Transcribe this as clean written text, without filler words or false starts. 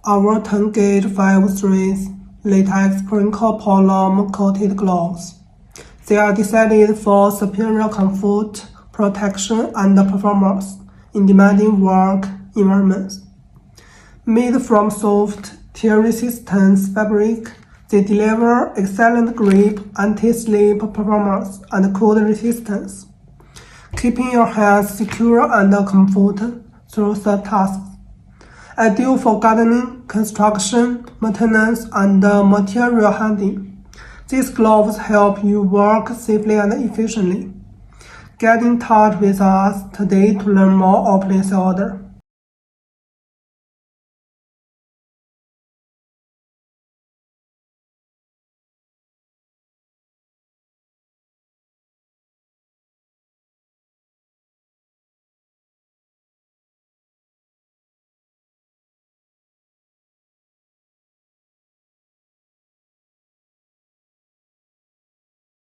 Our 10-gauge 5-strength latex sprinkle polymer-coated gloves. They are designed for superior comfort, protection, and performance in demanding work environments. Made from soft, tear-resistant fabric, they deliver excellent grip, anti-slip performance, and cold resistance, keeping your hands secure and comfort through the tasks. Ideal for gardening, construction, maintenance, and material handling. These gloves help you work safely and efficiently. Get in touch with us today to learn more or place your order.